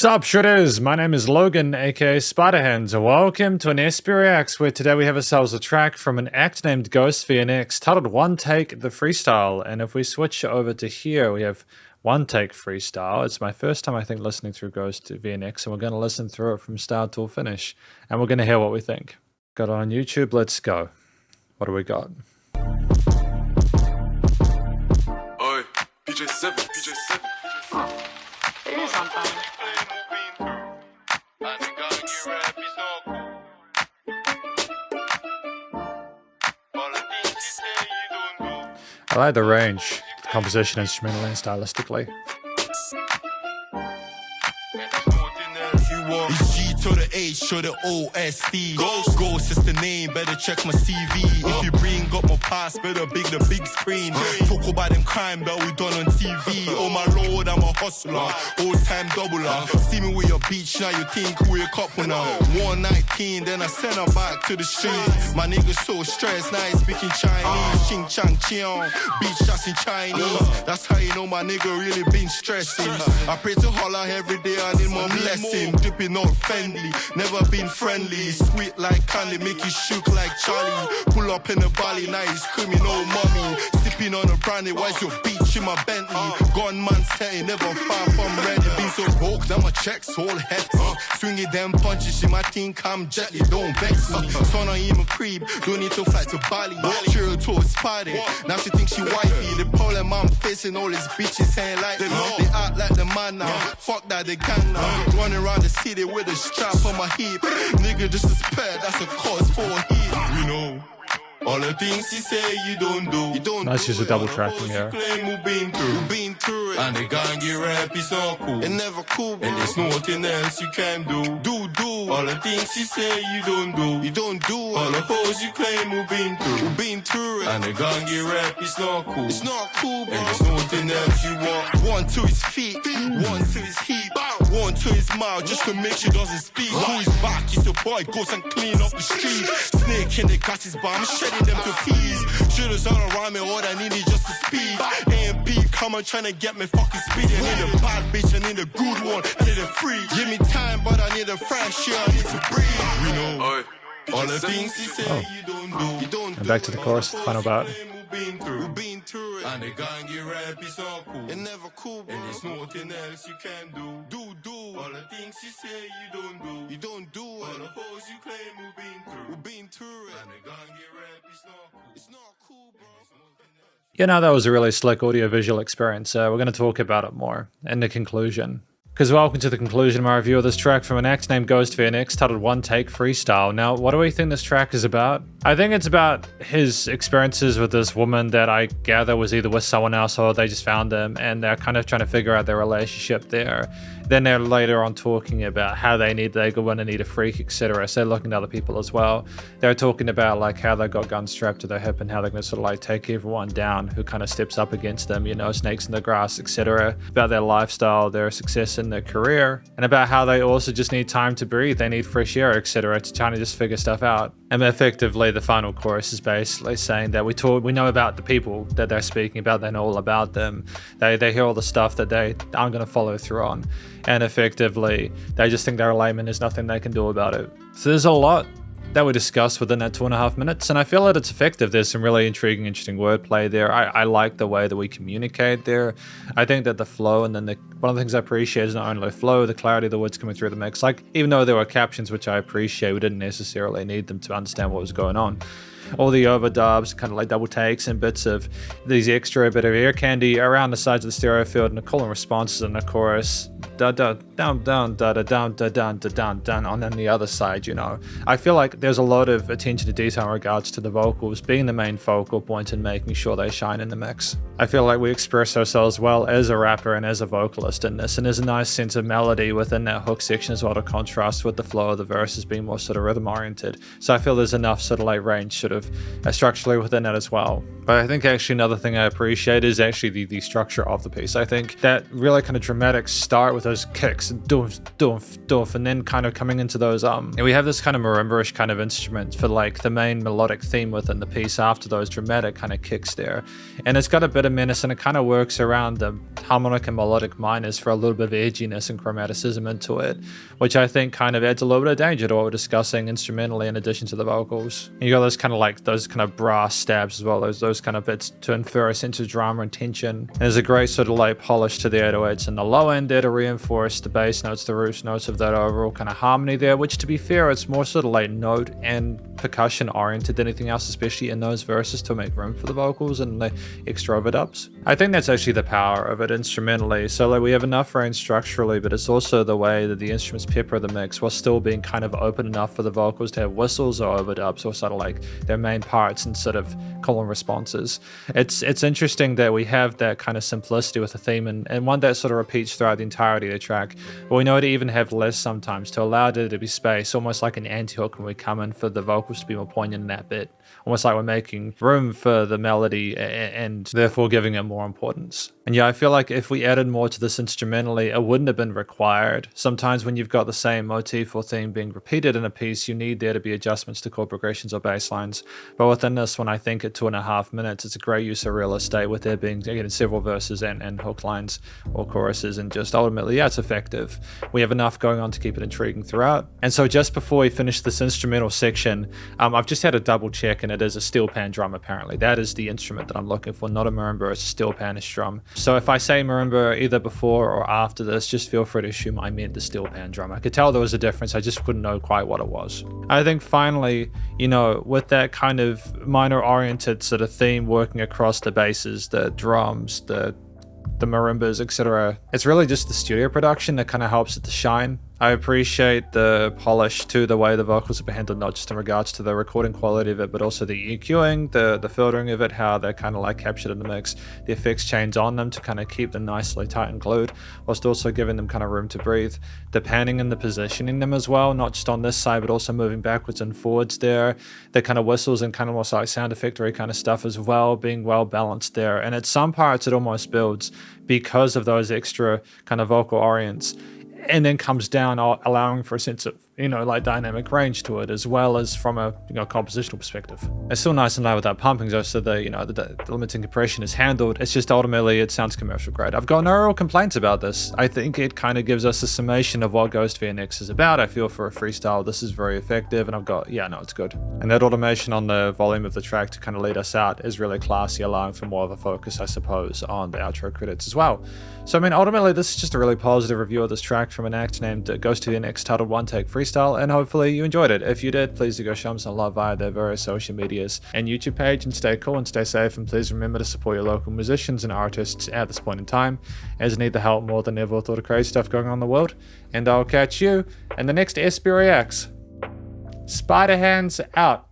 Sup Shredders, my name is Logan aka Spiderhands and welcome to an SPRX where today we have ourselves a track from an act named Ghost VnX titled One Take the Freestyle. And if we switch over to here we have One Take Freestyle. It's my first time I think listening through Ghost VnX and we're going to listen through it from start till finish and we're going to hear what we think. Got it on YouTube, let's go. What do we got? Oi, PJ7, PJ7. Oh, it is on fire. I like the range, the composition instrumentally and stylistically. It's G to the H to the O-S-D. Ghost is the name, better check my CV. If you bring up my past, better big the big screen. Talk about them crime that we done on TV. Oh my lord, I'm a hustler, old time doubler. See me with your beach, now you think we're a couple now. 119, then I send her back to the street. My nigga so stressed, now he's speaking Chinese. Ching chang chiong, beach shots in Chinese. That's how you know my nigga really been stressing. I pray to holler every day, I need more blessing. Dipping not friendly, never been friendly. Sweet like candy, make you shook like Charlie. Pull up in the valley, now he's screaming, oh mommy. Sipping on a brandy, why's your beach in my Bentley? Gunman setting, never far from ready. Been so broke, now my checks all hefty. Swinging them punches, she might think I'm jetty, don't vex me. Son, I even creep, don't need to fly to Bali. Cheer to a party, now she thinks she wifey. The problem I'm facing, all these bitches ain't like them. They act like the man now, fuck that they gang now. Running around the city with a strap on my hip. Nigga, disrespect, that's a cause for a hit. You know, all the things you say you don't do. You don't Nice do use of it. double All the tracking hoes here. you claim we've been through it. And they can't get rap, it's not cool. It never cool, bro. And there's nothing else you can do. Do. All the things you say you don't do. You don't do it. All the hoes you claim we've been through it. And they can't get rap, it's not cool. It's not cool, bro. And there's nothing else you want. One to his feet, one to his hip, one to his mouth, just to make sure doesn't speak. Who is back? It's your boy, goes and clean up the street. Snake in the grass is bomb, shedding them to peas. Shooters all around me, all I need is just to speed. AMP, come on, trying to get me fucking speedy. I need a bad bitch, I need a good one, I need a free. Give me time, but I need a fresh air, I need to breathe. We know Oi, all the PJ7. things you say you don't do. You don't And do back to the it. chorus, All the final hoes part. you claim we've been through it. And they can't get rap, it's not cool. It never cool, bro. And there's nothing else you can do. Do. All the things you say you don't do. You don't do it. All the hoes you claim we've been through it. And they can't get rap, it's not cool. It's not cool, bro. You know, that was a really slick audio-visual experience. We're going to talk about it more in the conclusion. Because welcome to the conclusion of my review of this track from an act named Ghost VnX titled One Take Freestyle. Now, what do we think this track is about? I think it's about his experiences with this woman that I gather was either with someone else or they just found him and they're kind of trying to figure out their relationship there. Then they're later on talking about how they go in and need a freak, etc. So they're looking at other people as well. They're talking about like how they got guns strapped to their hip and how they're going to sort of like take everyone down who kind of steps up against them, you know, snakes in the grass, etc. About their lifestyle, their success in their career, and about how they also just need time to breathe, they need fresh air, etc. to try to just figure stuff out. And effectively the final chorus is basically saying that we know about the people that they're speaking about, they know all about them, they hear all the stuff that they aren't going to follow through on, and effectively they just think they're lame and there's nothing they can do about it. So there's a lot that we discussed within that 2.5 minutes, and I feel that it's effective. There's some really intriguing, interesting wordplay there. I like the way that we communicate there. I think that the flow, and then one of the things I appreciate is not only the flow, the clarity of the words coming through the mix. Like, even though there were captions, which I appreciate, we didn't necessarily need them to understand what was going on. All the overdubs, kind of like double takes and bits of these extra bit of ear candy around the sides of the stereo field and the call and responses in the chorus. Da da down down da da down da down da down down on the other side, you know. I feel like there's a lot of attention to detail in regards to the vocals being the main focal point and making sure they shine in the mix. I feel like we express ourselves well as a rapper and as a vocalist in this, and there's a nice sense of melody within that hook section as well to contrast with the flow of the verses being more sort of rhythm oriented. So I feel there's enough sort of like range sort of effective structurally within it as well. But I think actually another thing I appreciate is actually the structure of the piece. I think that really kind of dramatic start with those kicks, doof, doof, doof, and then kind of coming into those, and we have this kind of marimba-ish kind of instrument for like the main melodic theme within the piece after those dramatic kind of kicks there. And it's got a bit of menace, and it kind of works around the harmonic and melodic minors for a little bit of edginess and chromaticism into it, which I think kind of adds a little bit of danger to what we're discussing instrumentally in addition to the vocals. And you got those kind of brass stabs as well, those kind of bits to infer a sense of drama and tension. And there's a great sort of like polish to the 808s in the low end there to reinforce the bass notes, the roost notes of that overall kind of harmony there, which to be fair, it's more sort of like note and percussion oriented than anything else, especially in those verses to make room for the vocals and the extra overdubs. I think that's actually the power of it instrumentally. So like we have enough range structurally, but it's also the way that the instruments pepper the mix while still being kind of open enough for the vocals to have whistles or overdubs or sort of like their main parts and sort of call and responses. It's interesting that we have that kind of simplicity with the theme and one that sort of repeats throughout the entirety of the track, but we know to even have less sometimes to allow there to be space, almost like an anti-hook when we come in for the vocals to be more poignant in that bit, almost like we're making room for the melody and therefore giving it more importance. And yeah, I feel like if we added more to this instrumentally, it wouldn't have been required. Sometimes when you've got the same motif or theme being repeated in a piece, you need there to be adjustments to chord progressions or bass lines. But within this one, I think at 2.5 minutes, it's a great use of real estate with there being, again, several verses and hook lines or choruses, and just ultimately, yeah, it's effective. We have enough going on to keep it intriguing throughout. And so just before we finish this instrumental section, I've just had a double check, and it is a steel pan drum apparently. That is the instrument that I'm looking for, not a marimba, it's a steel panish drum. So if I say marimba either before or after this, just feel free to assume I meant the steel pan drum. I could tell there was a difference, I just couldn't know quite what it was. I think finally, you know, with that kind of minor oriented sort of theme working across the basses, the drums, the marimbas, etc., it's really just the studio production that kind of helps it to shine. I appreciate the polish to the way the vocals have been handled, not just in regards to the recording quality of it, but also the EQing, the filtering of it, how they're kind of like captured in the mix, the effects chains on them to kind of keep them nicely tight and glued, whilst also giving them kind of room to breathe. The panning and the positioning them as well, not just on this side, but also moving backwards and forwards there. The kind of whistles and kind of almost like sound effectory kind of stuff as well, being well balanced there. And at some parts it almost builds because of those extra kind of vocal orients, and then comes down, allowing for a sense of, you know, like dynamic range to it, as well as from a, you know, compositional perspective. It's still nice and loud without pumping though, so the, you know, the limiting compression is handled. It's just ultimately it sounds commercial grade. I've got no real complaints about this. I think it kind of gives us a summation of what Ghost VnX is about. I feel for a freestyle, this is very effective, and I've got, yeah, no, it's good. And that automation on the volume of the track to kind of lead us out is really classy, allowing for more of a focus, I suppose, on the outro credits as well. So I mean, ultimately this is just a really positive review of this track from an act named Ghost VnX titled One Take Freestyle, and hopefully you enjoyed it. If you did, please do go show them some love via their various social medias and YouTube page, and stay cool and stay safe, and please remember to support your local musicians and artists at this point in time, as they need the help more than ever with all the crazy stuff going on in the world. And I'll catch you in the next SB Reacts. Spiderhands out.